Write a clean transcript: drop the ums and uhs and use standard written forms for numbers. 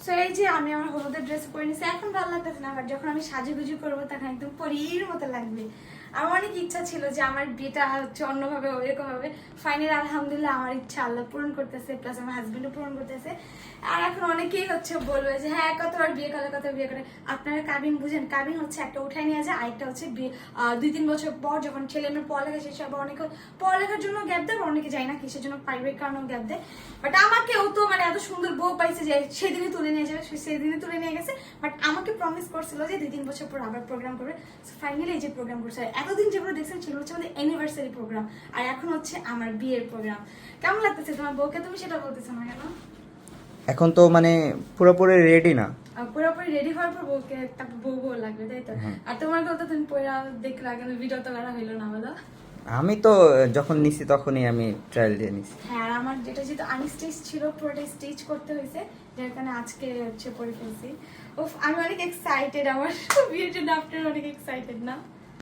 So এই যে আমি আমার হলুদের ড্রেস পরে নিয়েছি, এখন ভালো লাগতেছে না, বাট যখন আমি সাজুগুজু করবো তখন একদম পরীর মতো লাগবে। আমার অনেক ইচ্ছা ছিল যে আমার বিয়েটা হচ্ছে অন্যভাবে এরকম হবে, ফাইনালি আলহামদুলিল্লাহ আমার ইচ্ছা আল্লাহ পূরণ করতেছে, প্লাস আমার হাজবেন্ডও পূরণ করতেছে। আর এখন অনেকেই হচ্ছে বলবে যে হ্যাঁ কতবার বিয়ে করে কত বিয়ে করে। আপনারা কাবিন বুঝেন, কাবিন হচ্ছে একটা উঠাই নিয়ে যায়, আরেকটা হচ্ছে 2-3 বছর পর যখন ছেলে মেয়ের পড়ালেখা শেষ হবে, অনেকে পড়ালেখার জন্য গ্যাপ দেয়, অনেকে যায় না কিসের জন্য, পারিবারিক কারণেও গ্যাপ দেয়। বাট আমাকেও তো মানে এত সুন্দর বউ পাইছে যে সেদিনই তুলে নিয়ে যাবে, সেদিনই তুলে নিয়ে গেছে। বাট আমাকে প্রমিস করছিল যে 2-3 বছর পর আবার প্রোগ্রাম করবে। ফাইনালি এই যে প্রোগ্রাম করছে, এতদিন যেগুলো দেখছেন সেগুলো হচ্ছে আমাদের অ্যানিভার্সারি প্রোগ্রাম, আর এখন হচ্ছে আমার বিয়ের প্রোগ্রাম। কেমন লাগতেছে তোমার বউকে? তুমি সেটা বলতেছো না কেন? এখন তো মানে পুরোপুরি রেডি না। পুরোপুরি রেডি হওয়ার পর বউকে একটা বউ লাগবে, তাই তো? আর তোমার কথা তুমি পয়লা দেখলে আগে ভিডিও তো করা হইলো না বলো? আমি তো যখন নিছি তখনই আমি ট্রায়াল দিয়ে নিছি। হ্যাঁ, আর আমার যেটা যেহেতু আনস্টিচ ছিল পুরোটাই স্টিচ করতে হয়েছে, যার কারণে আজকে হচ্ছে পরে ফেলছি। আমি অনেক এক্সাইটেড, আমার বিয়ের জন্য আপনারা অনেক এক্সাইটেড না?